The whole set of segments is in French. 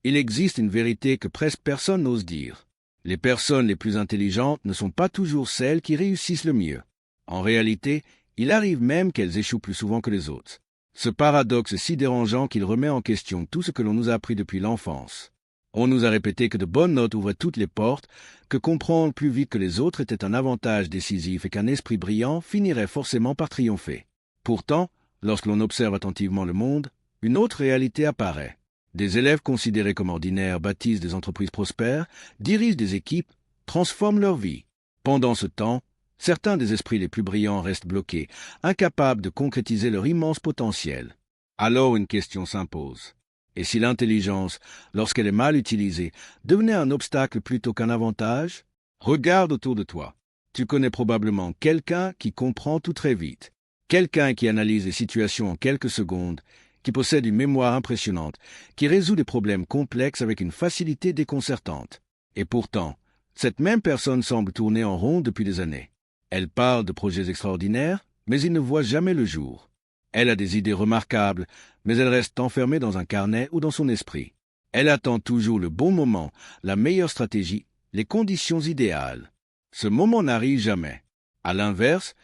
Il existe une vérité que presque personne n'ose dire. Les personnes les plus intelligentes ne sont pas toujours celles qui réussissent le mieux. En réalité, il arrive même qu'elles échouent plus souvent que les autres. Ce paradoxe est si dérangeant qu'il remet en question tout ce que l'on nous a appris depuis l'enfance. On nous a répété que de bonnes notes ouvraient toutes les portes, que comprendre plus vite que les autres était un avantage décisif et qu'un esprit brillant finirait forcément par triompher. Pourtant, lorsque l'on observe attentivement le monde, une autre réalité apparaît. Des élèves considérés comme ordinaires bâtissent des entreprises prospères, dirigent des équipes, transforment leur vie. Pendant ce temps, certains des esprits les plus brillants restent bloqués, incapables de concrétiser leur immense potentiel. Alors une question s'impose. Et si l'intelligence, lorsqu'elle est mal utilisée, devenait un obstacle plutôt qu'un avantage? Regarde autour de toi. Tu connais probablement quelqu'un qui comprend tout très vite, quelqu'un qui analyse les situations en quelques secondes, qui possède une mémoire impressionnante, qui résout des problèmes complexes avec une facilité déconcertante. Et pourtant, cette même personne semble tourner en rond depuis des années. Elle parle de projets extraordinaires, mais ils ne voient jamais le jour. Elle a des idées remarquables, mais elle reste enfermée dans un carnet ou dans son esprit. Elle attend toujours le bon moment, la meilleure stratégie, les conditions idéales. Ce moment n'arrive jamais. À l'inverse,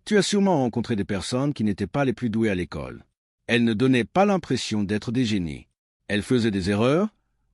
tu as sûrement rencontré des personnes qui n'étaient pas les plus douées à l'école. Elles ne donnaient pas l'impression d'être des génies. Elles faisaient des erreurs,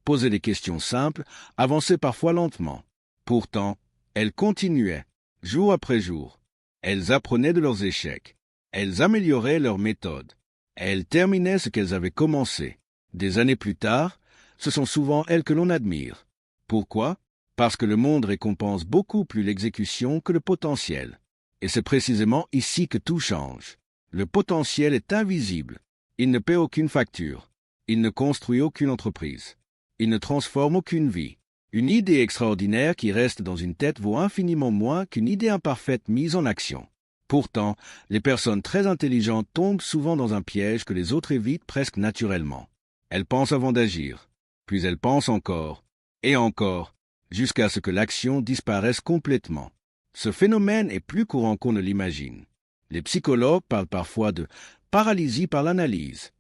posaient des questions simples, avançaient parfois lentement. Pourtant, elles continuaient, jour après jour. Elles apprenaient de leurs échecs. Elles amélioraient leurs méthodes. Elles terminaient ce qu'elles avaient commencé. Des années plus tard, ce sont souvent elles que l'on admire. Pourquoi? Parce que le monde récompense beaucoup plus l'exécution que le potentiel. Et c'est précisément ici que tout change. Le potentiel est invisible. Il ne paie aucune facture. Il ne construit aucune entreprise. Il ne transforme aucune vie. Une idée extraordinaire qui reste dans une tête vaut infiniment moins qu'une idée imparfaite mise en action. Pourtant, les personnes très intelligentes tombent souvent dans un piège que les autres évitent presque naturellement. Elles pensent avant d'agir, puis elles pensent encore, et encore, jusqu'à ce que l'action disparaisse complètement. Ce phénomène est plus courant qu'on ne l'imagine. Les psychologues parlent parfois de paralysie par l'analyse.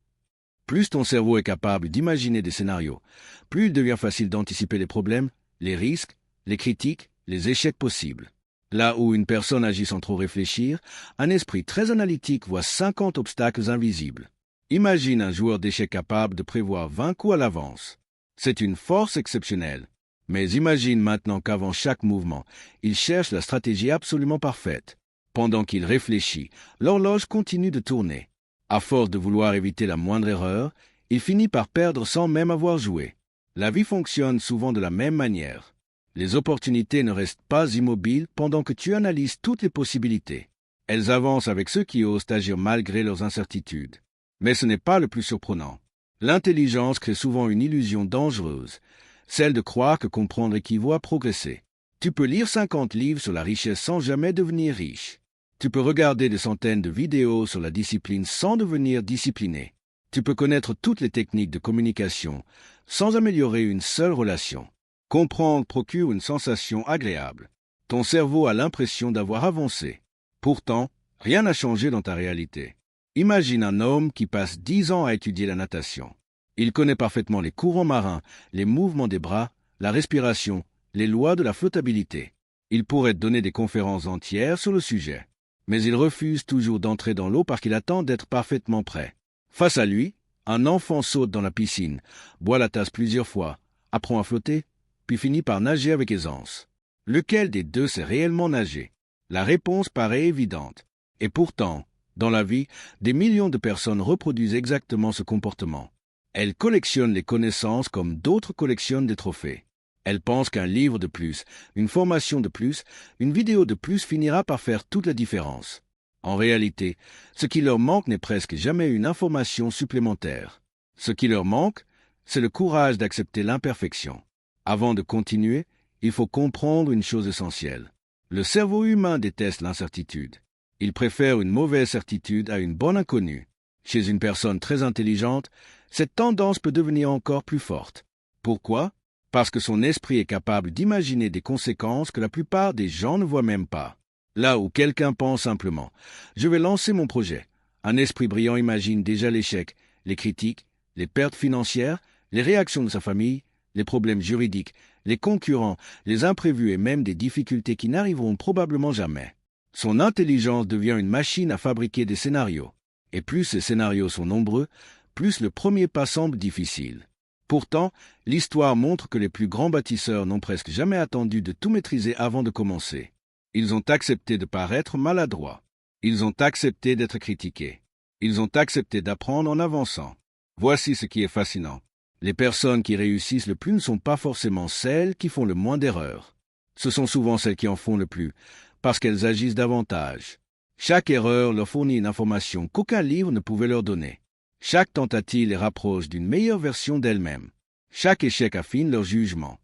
Plus ton cerveau est capable d'imaginer des scénarios, plus il devient facile d'anticiper les problèmes, les risques, les critiques, les échecs possibles. Là où une personne agit sans trop réfléchir, un esprit très analytique voit 50 obstacles invisibles. Imagine un joueur d'échecs capable de prévoir 20 coups à l'avance. C'est une force exceptionnelle. Mais imagine maintenant qu'avant chaque mouvement, il cherche la stratégie absolument parfaite. Pendant qu'il réfléchit, l'horloge continue de tourner. À force de vouloir éviter la moindre erreur, il finit par perdre sans même avoir joué. La vie fonctionne souvent de la même manière. Les opportunités ne restent pas immobiles pendant que tu analyses toutes les possibilités. Elles avancent avec ceux qui osent agir malgré leurs incertitudes. Mais ce n'est pas le plus surprenant. L'intelligence crée souvent une illusion dangereuse, celle de croire que comprendre équivaut à progresser. Tu peux lire 50 livres sur la richesse sans jamais devenir riche. Tu peux regarder des centaines de vidéos sur la discipline sans devenir discipliné. Tu peux connaître toutes les techniques de communication sans améliorer une seule relation. Comprendre procure une sensation agréable. Ton cerveau a l'impression d'avoir avancé. Pourtant, rien n'a changé dans ta réalité. Imagine un homme qui passe 10 ans à étudier la natation. Il connaît parfaitement les courants marins, les mouvements des bras, la respiration, les lois de la flottabilité. Il pourrait donner des conférences entières sur le sujet. Mais il refuse toujours d'entrer dans l'eau parce qu'il attend d'être parfaitement prêt. Face à lui, un enfant saute dans la piscine, boit la tasse plusieurs fois, apprend à flotter, puis finit par nager avec aisance. Lequel des deux sait réellement nager? La réponse paraît évidente. Et pourtant, dans la vie, des millions de personnes reproduisent exactement ce comportement. Elles collectionnent les connaissances comme d'autres collectionnent des trophées. Elles pensent qu'un livre de plus, une formation de plus, une vidéo de plus finira par faire toute la différence. En réalité, ce qui leur manque n'est presque jamais une information supplémentaire. Ce qui leur manque, c'est le courage d'accepter l'imperfection. Avant de continuer, il faut comprendre une chose essentielle. Le cerveau humain déteste l'incertitude. Il préfère une mauvaise certitude à une bonne inconnue. Chez une personne très intelligente, cette tendance peut devenir encore plus forte. Pourquoi? Parce que son esprit est capable d'imaginer des conséquences que la plupart des gens ne voient même pas. Là où quelqu'un pense simplement « je vais lancer mon projet », un esprit brillant imagine déjà l'échec, les critiques, les pertes financières, les réactions de sa famille, les problèmes juridiques, les concurrents, les imprévus et même des difficultés qui n'arriveront probablement jamais. Son intelligence devient une machine à fabriquer des scénarios. Et plus ces scénarios sont nombreux, plus le premier pas semble difficile. Pourtant, l'histoire montre que les plus grands bâtisseurs n'ont presque jamais attendu de tout maîtriser avant de commencer. Ils ont accepté de paraître maladroits. Ils ont accepté d'être critiqués. Ils ont accepté d'apprendre en avançant. Voici ce qui est fascinant. Les personnes qui réussissent le plus ne sont pas forcément celles qui font le moins d'erreurs. Ce sont souvent celles qui en font le plus, parce qu'elles agissent davantage. Chaque erreur leur fournit une information qu'aucun livre ne pouvait leur donner. Chaque tentative les rapproche d'une meilleure version d'elles-mêmes. Chaque échec affine leur jugement.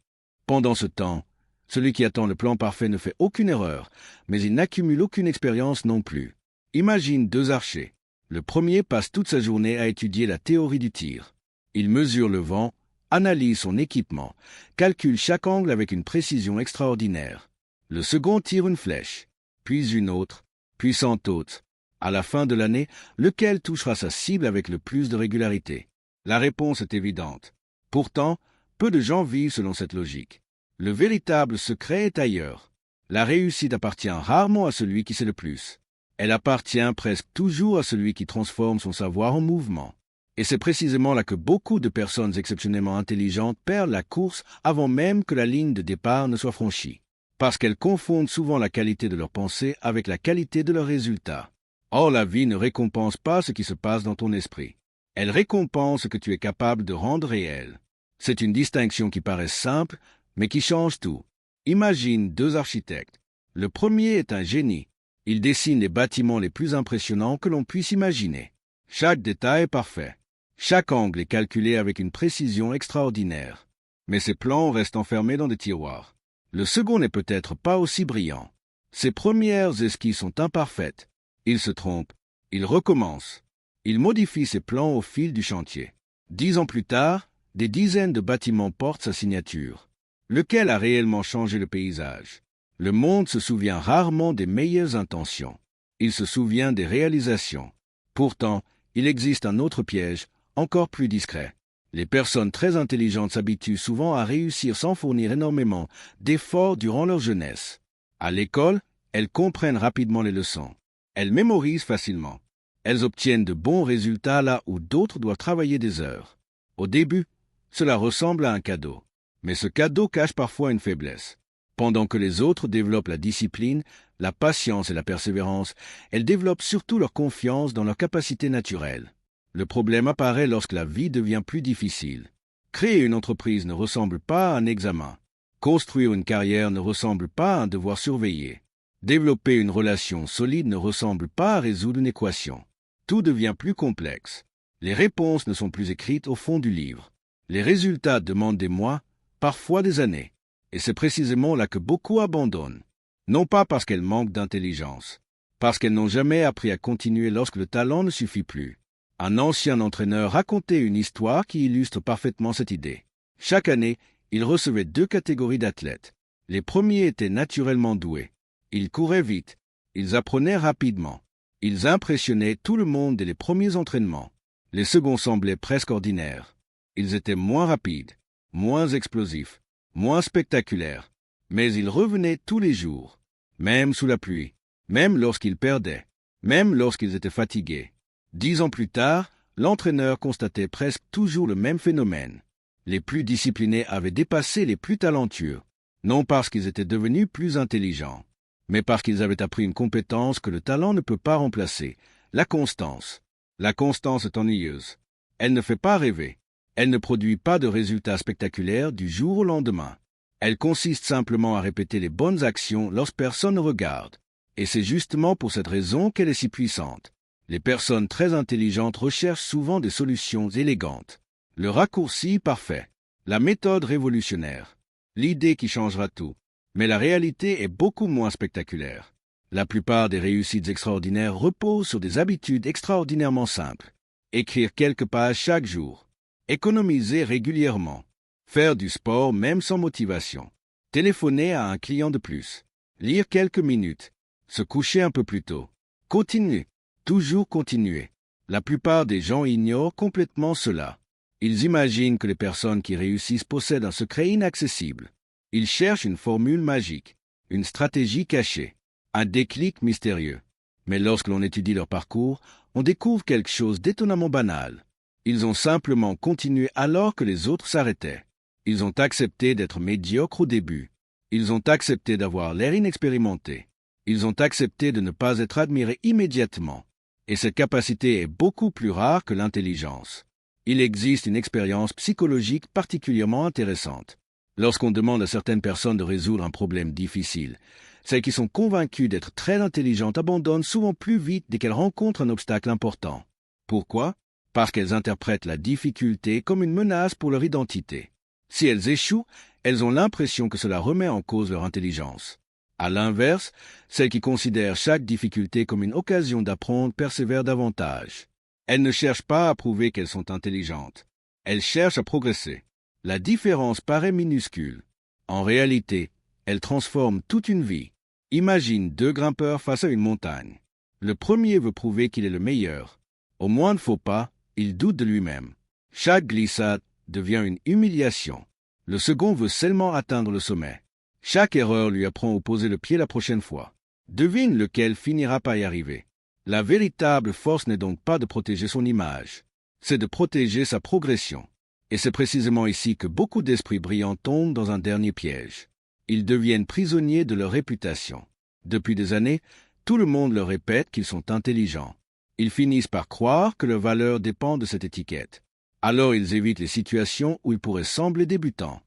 Pendant ce temps, celui qui attend le plan parfait ne fait aucune erreur, mais il n'accumule aucune expérience non plus. Imagine deux archers. Le premier passe toute sa journée à étudier la théorie du tir. Il mesure le vent, analyse son équipement, calcule chaque angle avec une précision extraordinaire. Le second tire une flèche, puis une autre, puis 100 autres. À la fin de l'année, lequel touchera sa cible avec le plus de régularité? La réponse est évidente. Pourtant, peu de gens vivent selon cette logique. Le véritable secret est ailleurs. La réussite appartient rarement à celui qui sait le plus. Elle appartient presque toujours à celui qui transforme son savoir en mouvement. Et c'est précisément là que beaucoup de personnes exceptionnellement intelligentes perdent la course avant même que la ligne de départ ne soit franchie. Parce qu'elles confondent souvent la qualité de leurs pensées avec la qualité de leurs résultats. Or, la vie ne récompense pas ce qui se passe dans ton esprit. Elle récompense ce que tu es capable de rendre réel. C'est une distinction qui paraît simple, mais qui change tout. Imagine deux architectes. Le premier est un génie. Il dessine les bâtiments les plus impressionnants que l'on puisse imaginer. Chaque détail est parfait. Chaque angle est calculé avec une précision extraordinaire. Mais ses plans restent enfermés dans des tiroirs. Le second n'est peut-être pas aussi brillant. Ses premières esquisses sont imparfaites. Il se trompe. Il recommence. Il modifie ses plans au fil du chantier. 10 ans plus tard, des dizaines de bâtiments portent sa signature. Lequel a réellement changé le paysage? Le monde se souvient rarement des meilleures intentions. Il se souvient des réalisations. Pourtant, il existe un autre piège, encore plus discret. Les personnes très intelligentes s'habituent souvent à réussir sans fournir énormément d'efforts durant leur jeunesse. À l'école, elles comprennent rapidement les leçons. Elles mémorisent facilement. Elles obtiennent de bons résultats là où d'autres doivent travailler des heures. Au début, cela ressemble à un cadeau. Mais ce cadeau cache parfois une faiblesse. Pendant que les autres développent la discipline, la patience et la persévérance, elles développent surtout leur confiance dans leurs capacités naturelles. Le problème apparaît lorsque la vie devient plus difficile. Créer une entreprise ne ressemble pas à un examen. Construire une carrière ne ressemble pas à un devoir surveillé. Développer une relation solide ne ressemble pas à résoudre une équation. Tout devient plus complexe. Les réponses ne sont plus écrites au fond du livre. Les résultats demandent des mois, parfois des années. Et c'est précisément là que beaucoup abandonnent. Non pas parce qu'elles manquent d'intelligence, parce qu'elles n'ont jamais appris à continuer lorsque le talent ne suffit plus. Un ancien entraîneur racontait une histoire qui illustre parfaitement cette idée. Chaque année, il recevait 2 catégories d'athlètes. Les premiers étaient naturellement doués. Ils couraient vite. Ils apprenaient rapidement. Ils impressionnaient tout le monde dès les premiers entraînements. Les seconds semblaient presque ordinaires. Ils étaient moins rapides, moins explosifs, moins spectaculaires. Mais ils revenaient tous les jours, même sous la pluie, même lorsqu'ils perdaient, même lorsqu'ils étaient fatigués. 10 ans plus tard, l'entraîneur constatait presque toujours le même phénomène. Les plus disciplinés avaient dépassé les plus talentueux, non parce qu'ils étaient devenus plus intelligents, mais parce qu'ils avaient appris une compétence que le talent ne peut pas remplacer, la constance. La constance est ennuyeuse. Elle ne fait pas rêver. Elle ne produit pas de résultats spectaculaires du jour au lendemain. Elle consiste simplement à répéter les bonnes actions lorsque personne ne regarde. Et c'est justement pour cette raison qu'elle est si puissante. Les personnes très intelligentes recherchent souvent des solutions élégantes. Le raccourci parfait. La méthode révolutionnaire. L'idée qui changera tout. Mais la réalité est beaucoup moins spectaculaire. La plupart des réussites extraordinaires reposent sur des habitudes extraordinairement simples. Écrire quelques pages chaque jour. Économiser régulièrement. Faire du sport même sans motivation. Téléphoner à un client de plus. Lire quelques minutes. Se coucher un peu plus tôt. Continuer. Toujours continuer. La plupart des gens ignorent complètement cela. Ils imaginent que les personnes qui réussissent possèdent un secret inaccessible. Ils cherchent une formule magique, une stratégie cachée, un déclic mystérieux. Mais lorsque l'on étudie leur parcours, on découvre quelque chose d'étonnamment banal. Ils ont simplement continué alors que les autres s'arrêtaient. Ils ont accepté d'être médiocres au début. Ils ont accepté d'avoir l'air inexpérimentés. Ils ont accepté de ne pas être admirés immédiatement. Et cette capacité est beaucoup plus rare que l'intelligence. Il existe une expérience psychologique particulièrement intéressante. Lorsqu'on demande à certaines personnes de résoudre un problème difficile, celles qui sont convaincues d'être très intelligentes abandonnent souvent plus vite dès qu'elles rencontrent un obstacle important. Pourquoi? Parce qu'elles interprètent la difficulté comme une menace pour leur identité. Si elles échouent, elles ont l'impression que cela remet en cause leur intelligence. À l'inverse, celles qui considèrent chaque difficulté comme une occasion d'apprendre persévèrent davantage. Elles ne cherchent pas à prouver qu'elles sont intelligentes. Elles cherchent à progresser. La différence paraît minuscule. En réalité, elle transforme toute une vie. Imagine deux grimpeurs face à une montagne. Le premier veut prouver qu'il est le meilleur. Au moindre faux pas, il doute de lui-même. Chaque glissade devient une humiliation. Le second veut seulement atteindre le sommet. Chaque erreur lui apprend où poser le pied la prochaine fois. Devine lequel finira par y arriver. La véritable force n'est donc pas de protéger son image, c'est de protéger sa progression. Et c'est précisément ici que beaucoup d'esprits brillants tombent dans un dernier piège. Ils deviennent prisonniers de leur réputation. Depuis des années, tout le monde leur répète qu'ils sont intelligents. Ils finissent par croire que leur valeur dépend de cette étiquette. Alors ils évitent les situations où ils pourraient sembler débutants.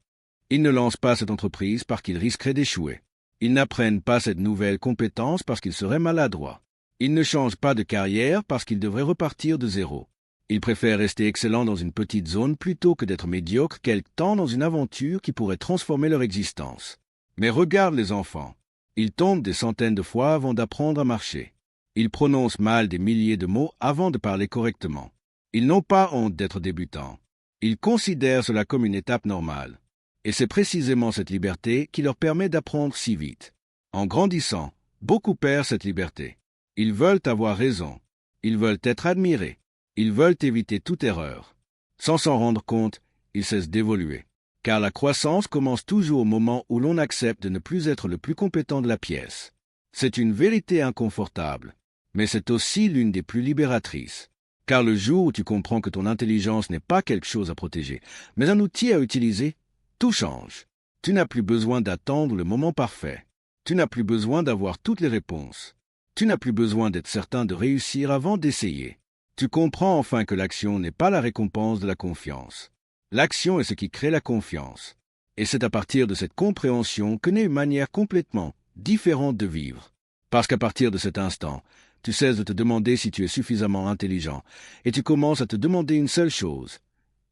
Ils ne lancent pas cette entreprise parce qu'ils risqueraient d'échouer. Ils n'apprennent pas cette nouvelle compétence parce qu'ils seraient maladroits. Ils ne changent pas de carrière parce qu'ils devraient repartir de zéro. Ils préfèrent rester excellents dans une petite zone plutôt que d'être médiocres quelque temps dans une aventure qui pourrait transformer leur existence. Mais regarde les enfants. Ils tombent des centaines de fois avant d'apprendre à marcher. Ils prononcent mal des milliers de mots avant de parler correctement. Ils n'ont pas honte d'être débutants. Ils considèrent cela comme une étape normale. Et c'est précisément cette liberté qui leur permet d'apprendre si vite. En grandissant, beaucoup perdent cette liberté. Ils veulent avoir raison. Ils veulent être admirés. Ils veulent éviter toute erreur. Sans s'en rendre compte, ils cessent d'évoluer. Car la croissance commence toujours au moment où l'on accepte de ne plus être le plus compétent de la pièce. C'est une vérité inconfortable, mais c'est aussi l'une des plus libératrices. Car le jour où tu comprends que ton intelligence n'est pas quelque chose à protéger, mais un outil à utiliser, tout change. Tu n'as plus besoin d'attendre le moment parfait. Tu n'as plus besoin d'avoir toutes les réponses. Tu n'as plus besoin d'être certain de réussir avant d'essayer. Tu comprends enfin que l'action n'est pas la récompense de la confiance. L'action est ce qui crée la confiance. Et c'est à partir de cette compréhension que naît une manière complètement différente de vivre. Parce qu'à partir de cet instant, tu cesses de te demander si tu es suffisamment intelligent, et tu commences à te demander une seule chose.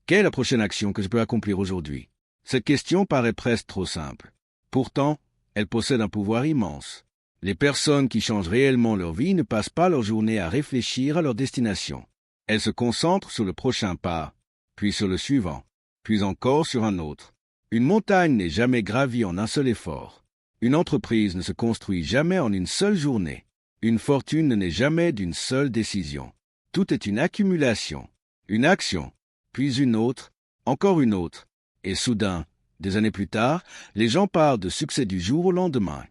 Quelle est la prochaine action que je peux accomplir aujourd'hui? Cette question paraît presque trop simple. Pourtant, elle possède un pouvoir immense. Les personnes qui changent réellement leur vie ne passent pas leur journée à réfléchir à leur destination. Elles se concentrent sur le prochain pas, puis sur le suivant, puis encore sur un autre. Une montagne n'est jamais gravie en un seul effort. Une entreprise ne se construit jamais en une seule journée. Une fortune ne naît jamais d'une seule décision. Tout est une accumulation, une action, puis une autre, encore une autre. Et soudain, des années plus tard, les gens parlent de succès du jour au lendemain.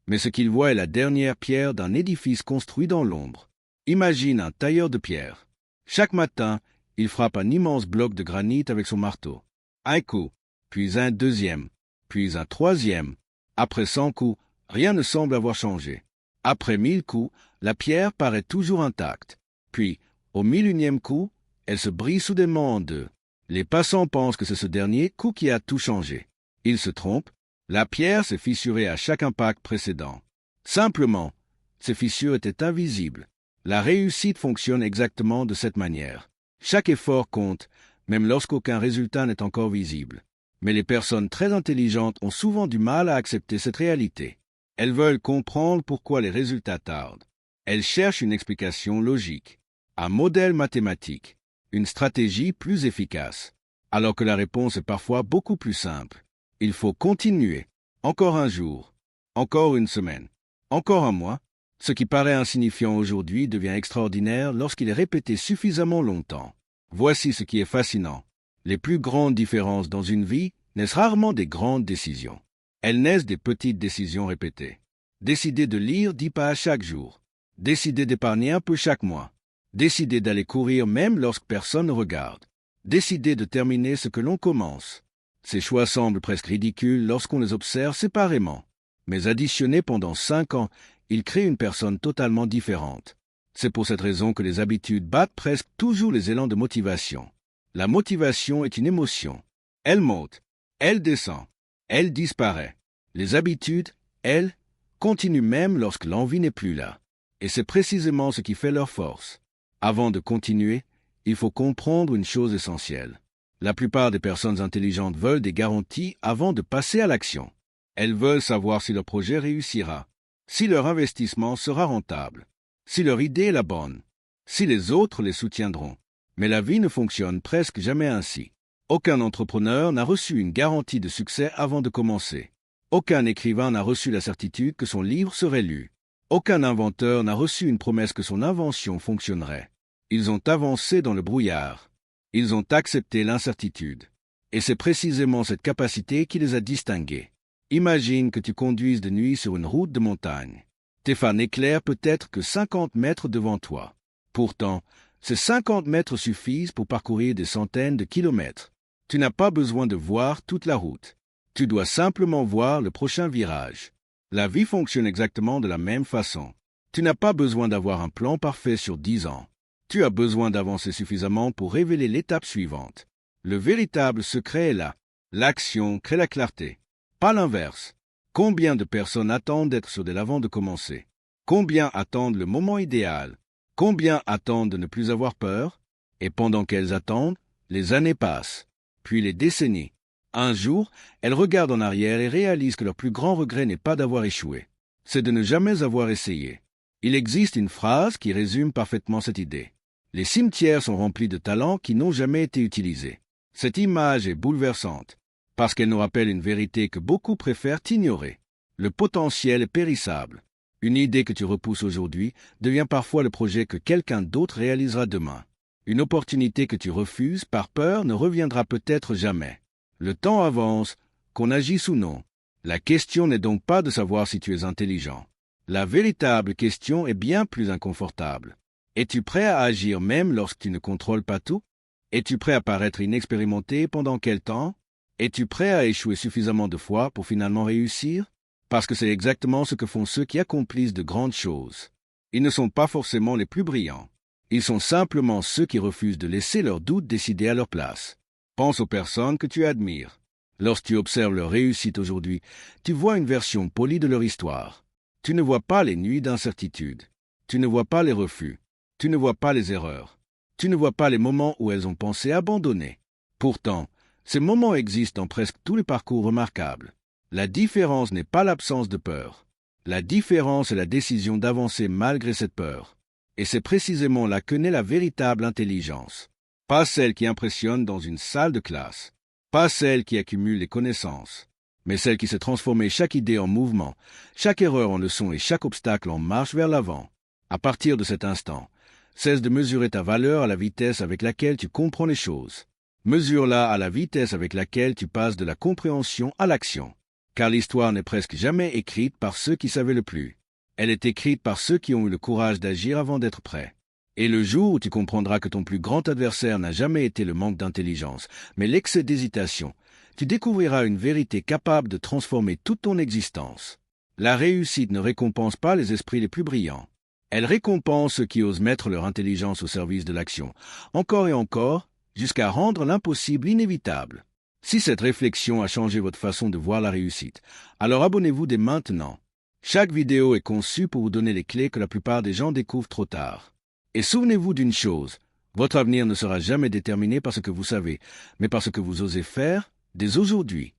Mais ce qu'ils voient est la dernière pierre d'un édifice construit dans l'ombre. Imagine un tailleur de pierre. Chaque matin, il frappe un immense bloc de granit avec son marteau. Un coup, puis un deuxième, puis un troisième. Après 100 coups, rien ne semble avoir changé. Après 1000 coups, la pierre paraît toujours intacte. Puis, au 1001e coup, elle se brise soudainement en deux. Les passants pensent que c'est ce dernier coup qui a tout changé. Ils se trompent. La pierre s'est fissurée à chaque impact précédent. Simplement, ces fissures étaient invisibles. La réussite fonctionne exactement de cette manière. Chaque effort compte, même lorsqu'aucun résultat n'est encore visible. Mais les personnes très intelligentes ont souvent du mal à accepter cette réalité. Elles veulent comprendre pourquoi les résultats tardent. Elles cherchent une explication logique, un modèle mathématique, une stratégie plus efficace, alors que la réponse est parfois beaucoup plus simple. Il faut continuer. Encore un jour, encore une semaine, encore un mois. Ce qui paraît insignifiant aujourd'hui devient extraordinaire lorsqu'il est répété suffisamment longtemps. Voici ce qui est fascinant. Les plus grandes différences dans une vie naissent rarement des grandes décisions. Elles naissent des petites décisions répétées. Décider de lire 10 pages chaque jour. Décider d'épargner un peu chaque mois. Décider d'aller courir même lorsque personne ne regarde. Décider de terminer ce que l'on commence. Ces choix semblent presque ridicules lorsqu'on les observe séparément. Mais additionnés pendant 5 ans, ils créent une personne totalement différente. C'est pour cette raison que les habitudes battent presque toujours les élans de motivation. La motivation est une émotion. Elle monte, elle descend, elle disparaît. Les habitudes, elles, continuent même lorsque l'envie n'est plus là. Et c'est précisément ce qui fait leur force. Avant de continuer, il faut comprendre une chose essentielle. La plupart des personnes intelligentes veulent des garanties avant de passer à l'action. Elles veulent savoir si leur projet réussira, si leur investissement sera rentable, si leur idée est la bonne, si les autres les soutiendront. Mais la vie ne fonctionne presque jamais ainsi. Aucun entrepreneur n'a reçu une garantie de succès avant de commencer. Aucun écrivain n'a reçu la certitude que son livre serait lu. Aucun inventeur n'a reçu une promesse que son invention fonctionnerait. Ils ont avancé dans le brouillard. Ils ont accepté l'incertitude. Et c'est précisément cette capacité qui les a distingués. Imagine que tu conduises de nuit sur une route de montagne. Tes phares n'éclairent peut-être que 50 mètres devant toi. Pourtant, ces 50 mètres suffisent pour parcourir des centaines de kilomètres. Tu n'as pas besoin de voir toute la route. Tu dois simplement voir le prochain virage. La vie fonctionne exactement de la même façon. Tu n'as pas besoin d'avoir un plan parfait sur 10 ans. Tu as besoin d'avancer suffisamment pour révéler l'étape suivante. Le véritable secret est là. L'action crée la clarté. Pas l'inverse. Combien de personnes attendent d'être sur de l'avant de commencer? Combien attendent le moment idéal? Combien attendent de ne plus avoir peur? Et pendant qu'elles attendent, les années passent, puis les décennies. Un jour, elles regardent en arrière et réalisent que leur plus grand regret n'est pas d'avoir échoué. C'est de ne jamais avoir essayé. Il existe une phrase qui résume parfaitement cette idée. Les cimetières sont remplis de talents qui n'ont jamais été utilisés. Cette image est bouleversante, parce qu'elle nous rappelle une vérité que beaucoup préfèrent ignorer. Le potentiel est périssable. Une idée que tu repousses aujourd'hui devient parfois le projet que quelqu'un d'autre réalisera demain. Une opportunité que tu refuses par peur ne reviendra peut-être jamais. Le temps avance, qu'on agisse ou non. La question n'est donc pas de savoir si tu es intelligent. La véritable question est bien plus inconfortable. Es-tu prêt à agir même lorsque tu ne contrôles pas tout? Es-tu prêt à paraître inexpérimenté pendant quel temps? Es-tu prêt à échouer suffisamment de fois pour finalement réussir? Parce que c'est exactement ce que font ceux qui accomplissent de grandes choses. Ils ne sont pas forcément les plus brillants. Ils sont simplement ceux qui refusent de laisser leurs doutes décider à leur place. Pense aux personnes que tu admires. Lorsque tu observes leur réussite aujourd'hui, tu vois une version polie de leur histoire. Tu ne vois pas les nuits d'incertitude. Tu ne vois pas les refus. Tu ne vois pas les erreurs. Tu ne vois pas les moments où elles ont pensé abandonner. Pourtant, ces moments existent dans presque tous les parcours remarquables. La différence n'est pas l'absence de peur. La différence est la décision d'avancer malgré cette peur. Et c'est précisément là que naît la véritable intelligence. Pas celle qui impressionne dans une salle de classe. Pas celle qui accumule les connaissances. Mais celle qui sait transformer chaque idée en mouvement, chaque erreur en leçon et chaque obstacle en marche vers l'avant. À partir de cet instant, cesse de mesurer ta valeur à la vitesse avec laquelle tu comprends les choses. Mesure-la à la vitesse avec laquelle tu passes de la compréhension à l'action. Car l'histoire n'est presque jamais écrite par ceux qui savaient le plus. Elle est écrite par ceux qui ont eu le courage d'agir avant d'être prêts. Et le jour où tu comprendras que ton plus grand adversaire n'a jamais été le manque d'intelligence, mais l'excès d'hésitation, tu découvriras une vérité capable de transformer toute ton existence. La réussite ne récompense pas les esprits les plus brillants. Elle récompense ceux qui osent mettre leur intelligence au service de l'action, encore et encore, jusqu'à rendre l'impossible inévitable. Si cette réflexion a changé votre façon de voir la réussite, alors abonnez-vous dès maintenant. Chaque vidéo est conçue pour vous donner les clés que la plupart des gens découvrent trop tard. Et souvenez-vous d'une chose, votre avenir ne sera jamais déterminé par ce que vous savez, mais par ce que vous osez faire dès aujourd'hui.